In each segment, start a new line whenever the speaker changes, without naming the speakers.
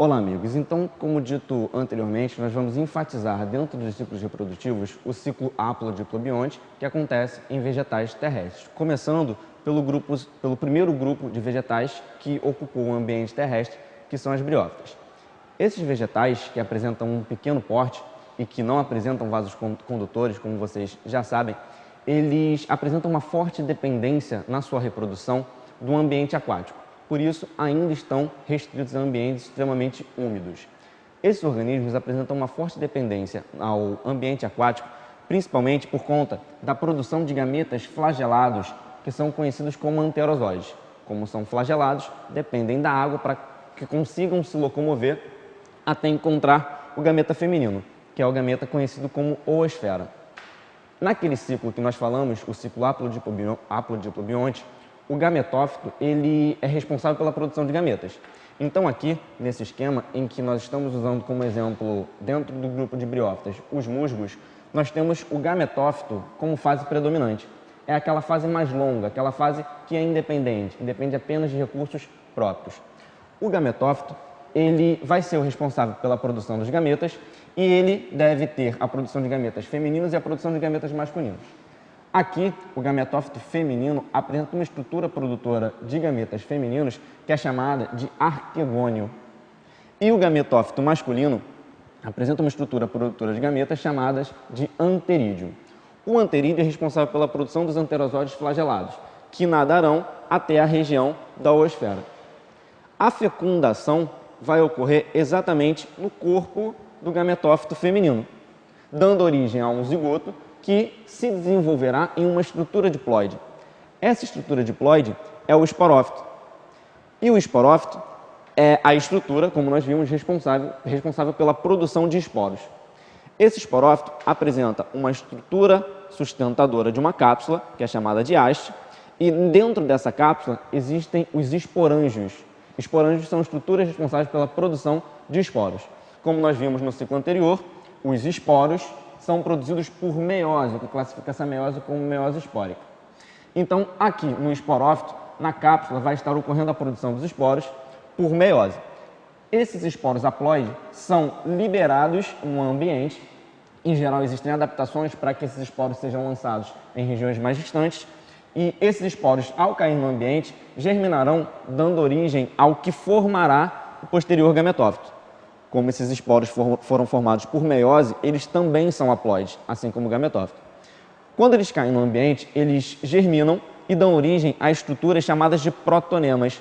Olá, amigos. Então, como dito anteriormente, nós vamos enfatizar dentro dos ciclos reprodutivos o ciclo haplodiplobionte que acontece em vegetais terrestres, começando pelo primeiro grupo de vegetais que ocupou o ambiente terrestre, que são as briófitas. Esses vegetais que apresentam um pequeno porte e que não apresentam vasos condutores, como vocês já sabem, eles apresentam uma forte dependência na sua reprodução do ambiente aquático. Por isso, ainda estão restritos a ambientes extremamente úmidos. Esses organismos apresentam uma forte dependência ao ambiente aquático, principalmente por conta da produção de gametas flagelados, que são conhecidos como anterozoides. Como são flagelados, dependem da água para que consigam se locomover até encontrar o gameta feminino, que é o gameta conhecido como oosfera. Naquele ciclo que nós falamos, o ciclo haplodiplobionte, o gametófito ele é responsável pela produção de gametas. Então aqui, nesse esquema em que nós estamos usando como exemplo, dentro do grupo de briófitas, os musgos, nós temos o gametófito como fase predominante. É aquela fase mais longa, aquela fase que é independente, que depende apenas de recursos próprios. O gametófito ele vai ser o responsável pela produção dos gametas e ele deve ter a produção de gametas femininos e a produção de gametas masculinos. Aqui, o gametófito feminino apresenta uma estrutura produtora de gametas femininos que é chamada de arquegônio. E o gametófito masculino apresenta uma estrutura produtora de gametas chamadas de anterídeo. O anterídeo é responsável pela produção dos anterozoides flagelados, que nadarão até a região da oosfera. A fecundação vai ocorrer exatamente no corpo do gametófito feminino, dando origem a um zigoto que se desenvolverá em uma estrutura diploide. Essa estrutura diploide é o esporófito. E o esporófito é a estrutura, como nós vimos, responsável pela produção de esporos. Esse esporófito apresenta uma estrutura sustentadora de uma cápsula, que é chamada de haste, e dentro dessa cápsula existem os esporângios. Esporângios são estruturas responsáveis pela produção de esporos. Como nós vimos no ciclo anterior, os esporos são produzidos por meiose, que classifica essa meiose como meiose espórica. Então, aqui no esporófito, na cápsula, vai estar ocorrendo a produção dos esporos por meiose. Esses esporos haploides são liberados no ambiente. Em geral, existem adaptações para que esses esporos sejam lançados em regiões mais distantes. E esses esporos, ao cair no ambiente, germinarão, dando origem ao que formará o posterior gametófito. Como esses esporos foram formados por meiose, eles também são haploides, assim como o gametófito. Quando eles caem no ambiente, eles germinam e dão origem a estruturas chamadas de protonemas.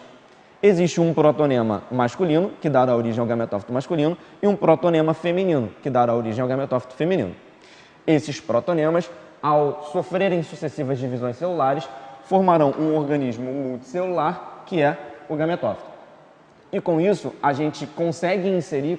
Existe um protonema masculino, que dará origem ao gametófito masculino, e um protonema feminino, que dará origem ao gametófito feminino. Esses protonemas, ao sofrerem sucessivas divisões celulares, formarão um organismo multicelular, que é o gametófito. E com isso, a gente consegue inserir,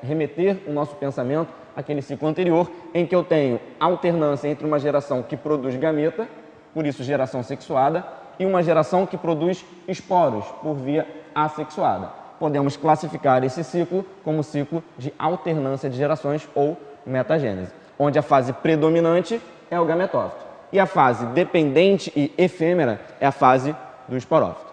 remeter o nosso pensamento àquele ciclo anterior, em que eu tenho alternância entre uma geração que produz gameta, por isso geração sexuada, e uma geração que produz esporos, por via assexuada. Podemos classificar esse ciclo como ciclo de alternância de gerações ou metagênese, onde a fase predominante é o gametófito e a fase dependente e efêmera é a fase do esporófito.